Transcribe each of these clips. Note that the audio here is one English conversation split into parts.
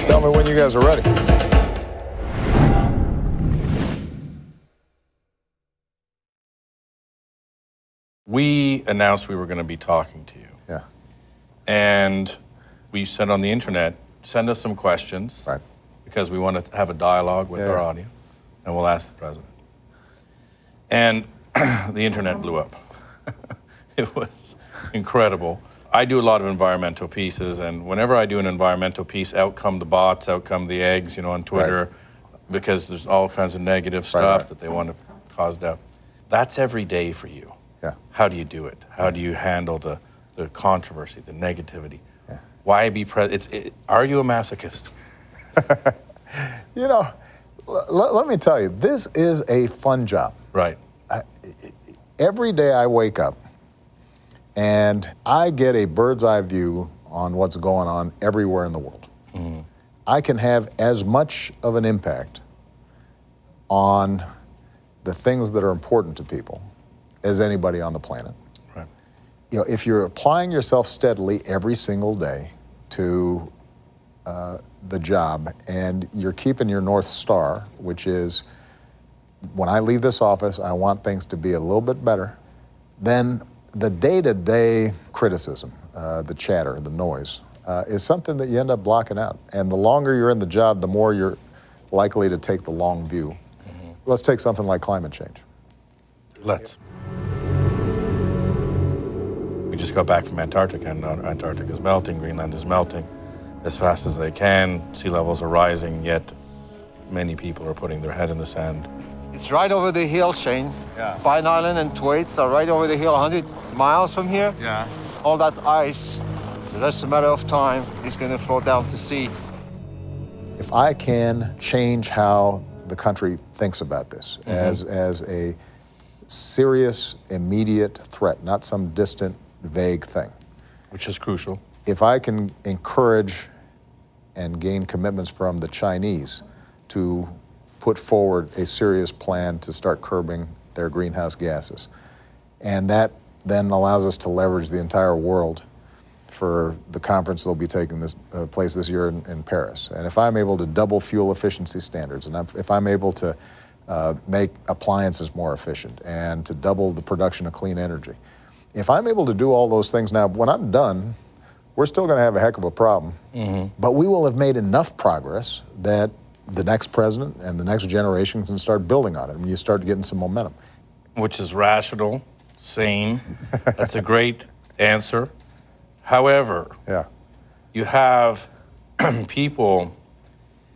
Tell me when you guys are ready. We announced we were going to be talking to you. Yeah. And we said on the internet, send us some questions. Right. Because we want to have a dialogue with our audience. And we'll ask the president. And the internet blew up. It was incredible. I do a lot of environmental pieces, and whenever I do an environmental piece, out come the bots, out come the eggs, you know, on Twitter, because there's all kinds of negative stuff that they want to cause doubt. That's every day for you. Yeah. How do you do it? How do you handle the controversy, the negativity? Yeah. Why be are you a masochist? You know, let me tell you, this is a fun job. Right. Every day I wake up and I get a bird's eye view on what's going on everywhere in the world. Mm-hmm. I can have as much of an impact on the things that are important to people as anybody on the planet. Right. You know, if you're applying yourself steadily every single day to the job, and you're keeping your North Star, which is, when I leave this office, I want things to be a little bit better, then the day-to-day criticism, the chatter, the noise, is something that you end up blocking out. And the longer you're in the job, the more you're likely to take the long view. Mm-hmm. Let's take something like climate change. Let's. We just got back from Antarctica, and Antarctica is melting, Greenland is melting as fast as they can. Sea levels are rising, yet many people are putting their head in the sand. It's right over the hill, Shane. Yeah. Pine Island and Thwaites are right over the hill, 100 miles from here. Yeah. All that ice, it's just a matter of time. It's going to flow down to sea. If I can change how the country thinks about this as a serious, immediate threat, not some distant, vague thing. Which is crucial. If I can encourage and gain commitments from the Chinese to put forward a serious plan to start curbing their greenhouse gases, and that then allows us to leverage the entire world for the conference that will be taking place this year in Paris. And if I'm able to double fuel efficiency standards, and if I'm able to make appliances more efficient and to double the production of clean energy, if I'm able to do all those things now, when I'm done, we're still going to have a heck of a problem, but we will have made enough progress that the next president and the next generation can start building on it, and you start getting some momentum. Which is rational, sane. That's a great answer. However, you have people,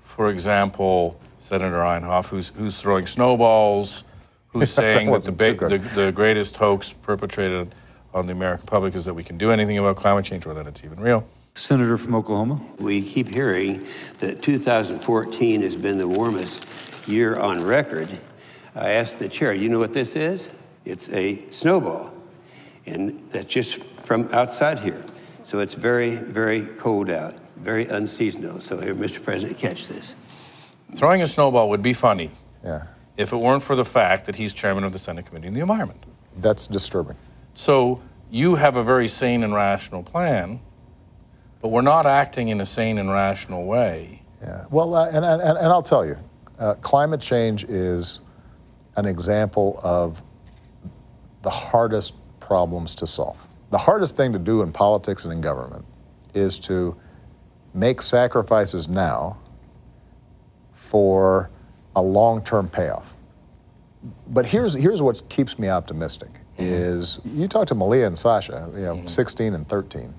for example, Senator Einhoff, who's throwing snowballs, who's saying that the greatest hoax perpetrated on the American public is that we can do anything about climate change or that it's even real. Senator from Oklahoma. We keep hearing that 2014 has been the warmest year on record. I asked the chair, you know what this is? It's a snowball. And that's just from outside here. So it's very, very cold out, very unseasonal. So here, Mr. President, catch this. Throwing a snowball would be funny if it weren't for the fact that he's chairman of the Senate Committee on the Environment. That's disturbing. So you have a very sane and rational plan, but we're not acting in a sane and rational way. Yeah, well, and I'll tell you, climate change is an example of the hardest problems to solve. The hardest thing to do in politics and in government is to make sacrifices now for a long-term payoff. But here's what keeps me optimistic, is you talk to Malia and Sasha, 16 and 13,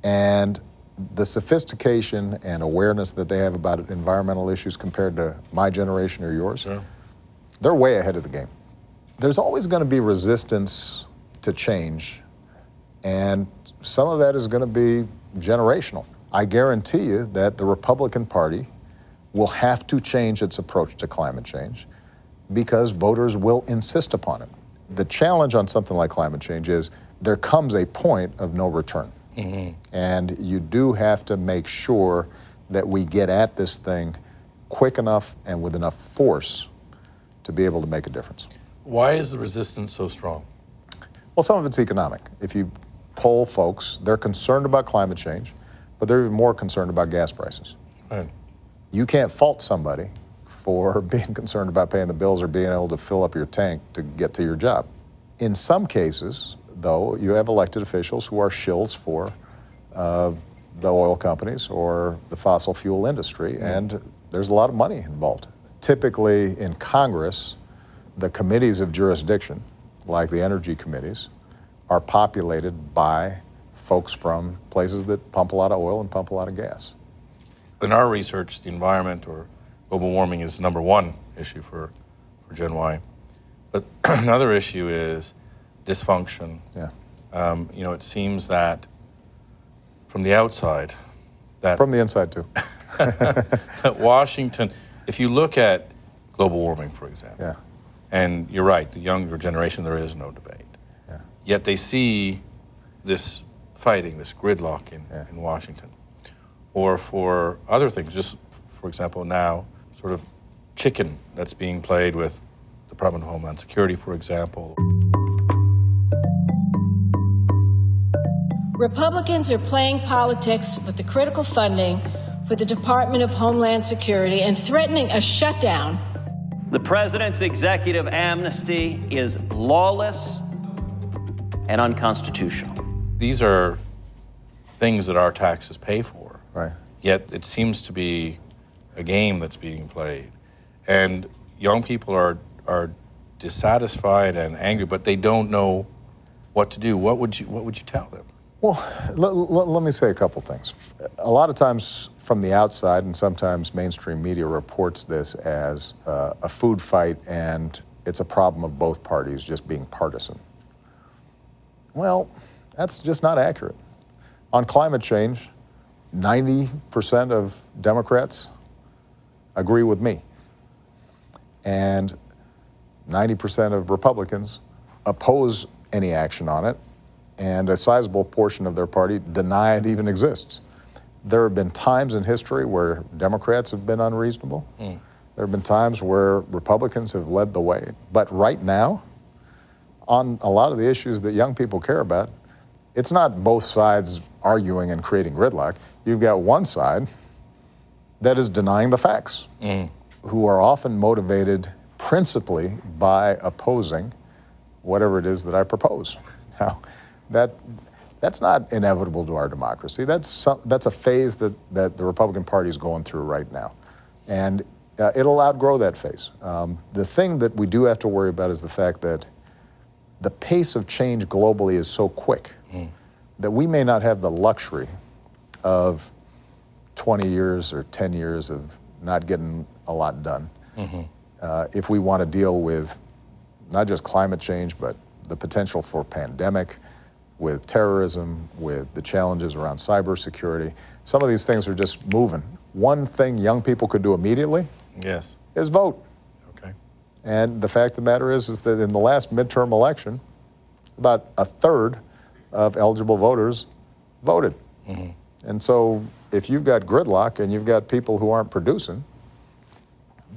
and the sophistication and awareness that they have about environmental issues compared to my generation or yours, they're way ahead of the game. There's always going to be resistance to change, and some of that is going to be generational. I guarantee you that the Republican Party will have to change its approach to climate change because voters will insist upon it. The challenge on something like climate change is there comes a point of no return. And you do have to make sure that we get at this thing quick enough and with enough force to be able to make a difference. Why is the resistance so strong? Well, some of it's economic. If you poll folks, they're concerned about climate change, but they're even more concerned about gas prices. Right. You can't fault somebody for being concerned about paying the bills or being able to fill up your tank to get to your job. In some cases, though, you have elected officials who are shills for the oil companies or the fossil fuel industry, and there's a lot of money involved. Typically in Congress, the committees of jurisdiction, like the energy committees, are populated by folks from places that pump a lot of oil and pump a lot of gas. In our research, the environment or global warming is #1 issue for Gen Y. But another issue is dysfunction. Yeah. You know, it seems that from the outside, that From the inside too. that Washington, if you look at global warming, for example, Yeah. and you're right, the younger generation, there is no debate. Yeah. Yet they see this fighting, this gridlock in Washington. Or for other things, just for example now, sort of chicken that's being played with Department of Homeland Security, for example. Republicans are playing politics with the critical funding for the Department of Homeland Security and threatening a shutdown. The president's executive amnesty is lawless and unconstitutional. These are things that our taxes pay for. Right. Yet it seems to be a game that's being played. And young people are dissatisfied and angry, but they don't know what to do. What would you tell them? Well, let me say a couple things. A lot of times from the outside, and sometimes mainstream media reports this as a food fight and it's a problem of both parties just being partisan. Well, that's just not accurate. On climate change, 90% of Democrats agree with me. And 90% of Republicans oppose any action on it, and a sizable portion of their party deny it even exists. There have been times in history where Democrats have been unreasonable. There have been times where Republicans have led the way. But right now, on a lot of the issues that young people care about, it's not both sides arguing and creating gridlock. You've got one side that is denying the facts, who are often motivated principally by opposing whatever it is that I propose. Now, that's not inevitable to our democracy. That's a phase that the Republican Party is going through right now. And it'll outgrow that phase. The thing that we do have to worry about is the fact that the pace of change globally is so quick that we may not have the luxury of 20 years or 10 years of not getting a lot done if we want to deal with not just climate change, but the potential for pandemic, with terrorism, with the challenges around cybersecurity. Some of these things are just moving. One thing young people could do immediately is vote. Okay. And the fact of the matter is that in the last midterm election, about a third of eligible voters voted. And so if you've got gridlock and you've got people who aren't producing,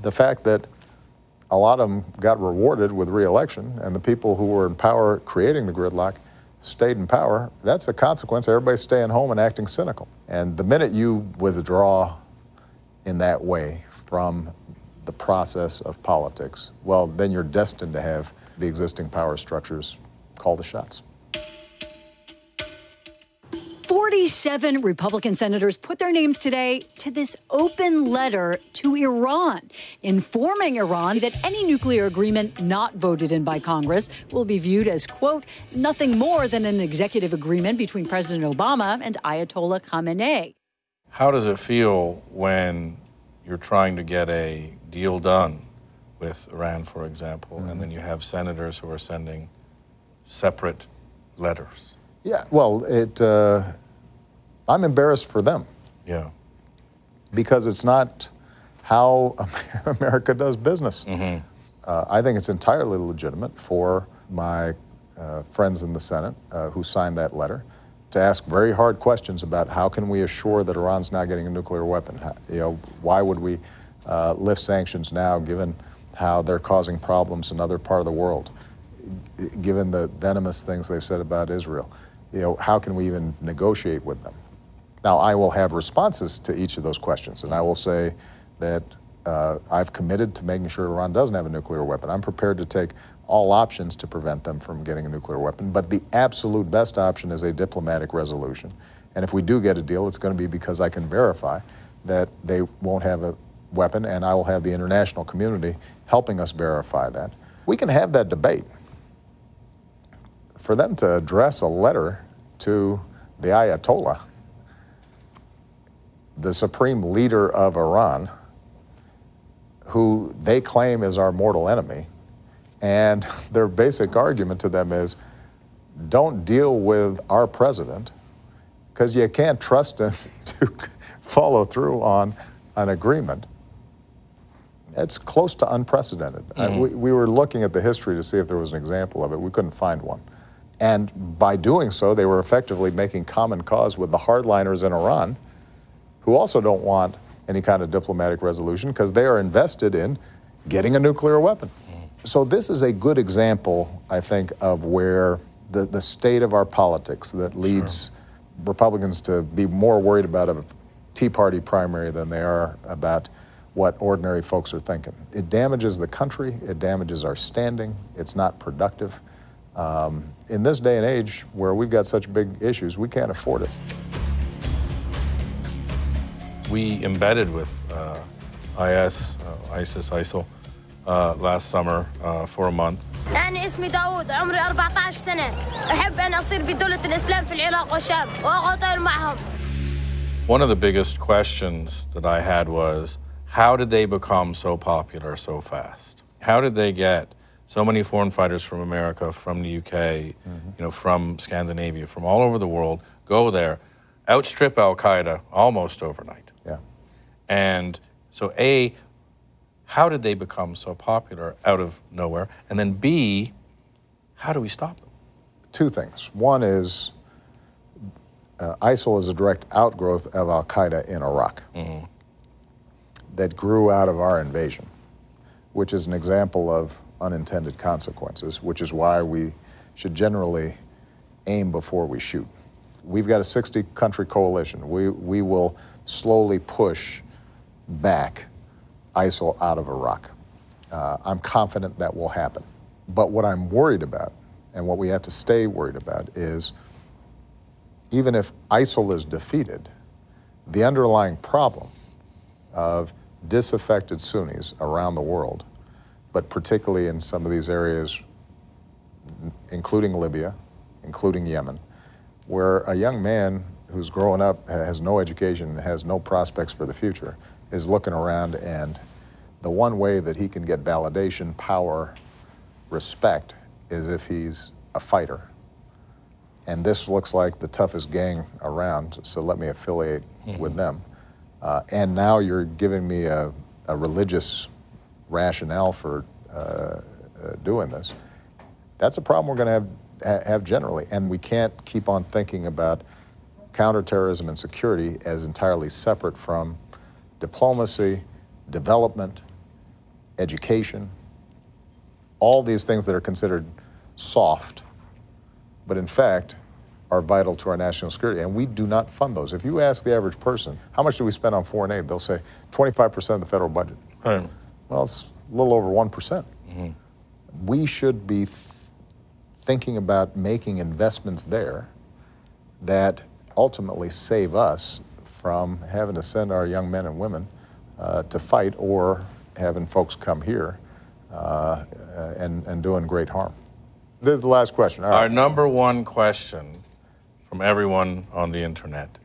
the fact that a lot of them got rewarded with re-election and the people who were in power creating the gridlock stayed in power, that's a consequence. Everybody's staying home and acting cynical. And the minute you withdraw in that way from the process of politics, well, then you're destined to have the existing power structures call the shots. 47 Republican senators put their names today to this open letter to Iran, informing Iran that any nuclear agreement not voted in by Congress will be viewed as, quote, nothing more than an executive agreement between President Obama and Ayatollah Khamenei. How does it feel when you're trying to get a deal done with Iran, for example, and then you have senators who are sending separate letters? Yeah, well, I'm embarrassed for them. Yeah. Because it's not how America does business. I think it's entirely legitimate for my friends in the Senate who signed that letter to ask very hard questions about how can we assure that Iran's not getting a nuclear weapon? Why would we lift sanctions now given how they're causing problems in other part of the world, given the venomous things they've said about Israel? How can we even negotiate with them? Now, I will have responses to each of those questions, and I will say that I've committed to making sure Iran doesn't have a nuclear weapon. I'm prepared to take all options to prevent them from getting a nuclear weapon, but the absolute best option is a diplomatic resolution. And if we do get a deal, it's going to be because I can verify that they won't have a weapon, and I will have the international community helping us verify that. We can have that debate. For them to address a letter to the Ayatollah, the supreme leader of Iran, who they claim is our mortal enemy, and their basic argument to them is, don't deal with our president because you can't trust him to follow through on an agreement. It's close to unprecedented. We were looking at the history to see if there was an example of it. We couldn't find one. And by doing so, they were effectively making common cause with the hardliners in Iran, who also don't want any kind of diplomatic resolution because they are invested in getting a nuclear weapon. So this is a good example, I think, of where the state of our politics that leads Republicans to be more worried about a Tea Party primary than they are about what ordinary folks are thinking. It damages the country, it damages our standing, it's not productive. In this day and age where we've got such big issues, we can't afford it. We embedded with ISIS, ISIL, last summer for a month. أنا اسمي داود عمري 14 سنة أحب أن أصير بدولة الإسلام في العراق والشام وأقاتل معهم. One of the biggest questions that I had was, how did they become so popular so fast? How did they get so many foreign fighters from America, from the UK, from Scandinavia, from all over the world, go there, outstrip Al-Qaeda almost overnight? Yeah. And so A, how did they become so popular out of nowhere? And then B, how do we stop them? Two things. One is ISIL is a direct outgrowth of Al-Qaeda in Iraq that grew out of our invasion, which is an example of unintended consequences, which is why we should generally aim before we shoot. We've got a 60-country coalition. We will slowly push back ISIL out of Iraq. I'm confident that will happen. But what I'm worried about, and what we have to stay worried about, is even if ISIL is defeated, the underlying problem of disaffected Sunnis around the world, but particularly in some of these areas, including Libya, including Yemen, where a young man who's growing up, has no education, has no prospects for the future, is looking around, and the one way that he can get validation, power, respect is if he's a fighter. And this looks like the toughest gang around, so let me affiliate with them. And now you're giving me a religious rationale for doing this. That's a problem we're going to have generally, and we can't keep on thinking about counterterrorism and security as entirely separate from diplomacy, development, education, all these things that are considered soft, but in fact are vital to our national security, and we do not fund those. If you ask the average person, how much do we spend on foreign aid? They'll say 25% of the federal budget. Right. Well, it's a little over 1%. We should be thinking about making investments there that ultimately save us from having to send our young men and women to fight, or having folks come here and doing great harm. This is the last question. All right. Our number one question from everyone on the internet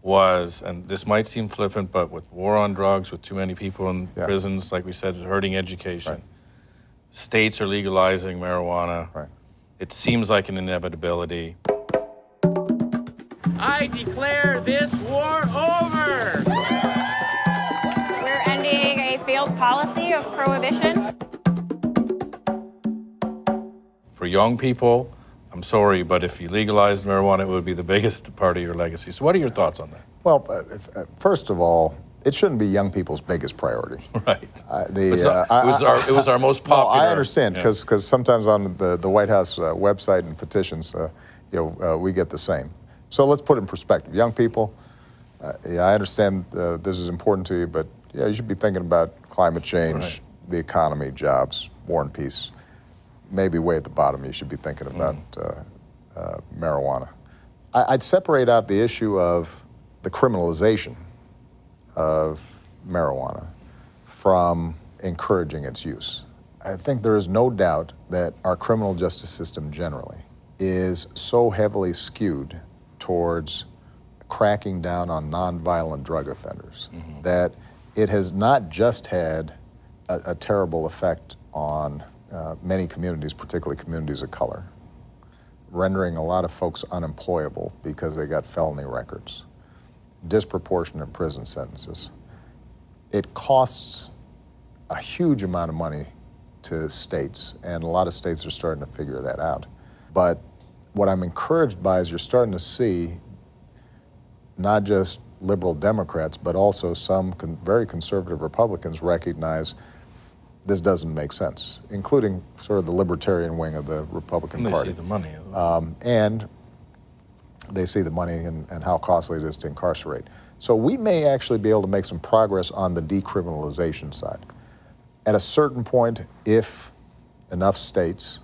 was, and this might seem flippant, but with war on drugs, with too many people in prisons, like we said, hurting education, states are legalizing marijuana. It seems like an inevitability. I declare this war over. We're ending a failed policy of prohibition. For young people, I'm sorry, but if you legalized marijuana, it would be the biggest part of your legacy. So what are your thoughts on that? Well, first of all, it shouldn't be young people's biggest priority. Right. It was our most popular. No, I understand, because sometimes on the White House website and petitions, we get the same. So let's put it in perspective. Young people, yeah, I understand this is important to you, but yeah, you should be thinking about climate change, the economy, jobs, war and peace. Maybe way at the bottom, you should be thinking about marijuana. I'd separate out the issue of the criminalization of marijuana from encouraging its use. I think there is no doubt that our criminal justice system generally is so heavily skewed towards cracking down on nonviolent drug offenders that it has not just had a terrible effect on many communities, particularly communities of color, rendering a lot of folks unemployable because they got felony records, disproportionate prison sentences. It costs a huge amount of money to states, and a lot of states are starting to figure that out. But what I'm encouraged by is you're starting to see not just liberal Democrats, but also some very conservative Republicans recognize this doesn't make sense, including sort of the libertarian wing of the Republican Party. They see the money as well. And they see the money and how costly it is to incarcerate. So we may actually be able to make some progress on the decriminalization side. At a certain point, if enough states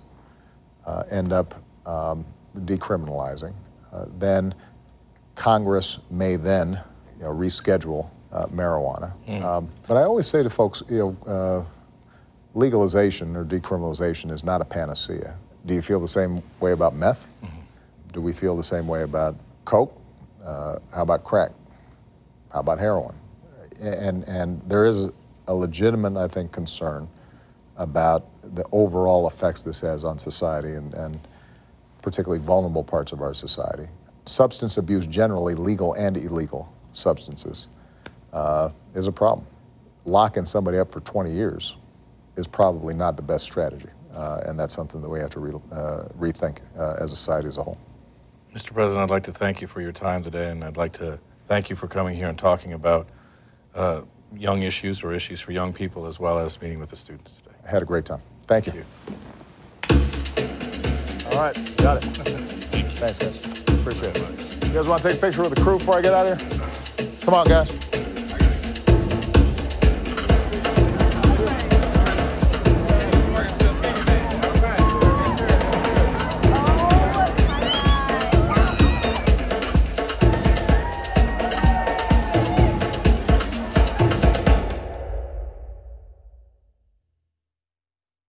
end up decriminalizing, then Congress may then reschedule marijuana. But I always say to folks, legalization or decriminalization is not a panacea. Do you feel the same way about meth? Do we feel the same way about coke? How about crack? How about heroin? And there is a legitimate, I think, concern about the overall effects this has on society and particularly vulnerable parts of our society. Substance abuse generally, legal and illegal substances, is a problem. Locking somebody up for 20 years is probably not the best strategy, and that's something that we have to rethink as a society as a whole. Mr. President, I'd like to thank you for your time today, and I'd like to thank you for coming here and talking about young issues or issues for young people, as well as meeting with the students today. I had a great time. Thank you. All right, got it. Thanks, guys. Appreciate it. You guys want to take a picture with the crew before I get out of here? Come on, guys.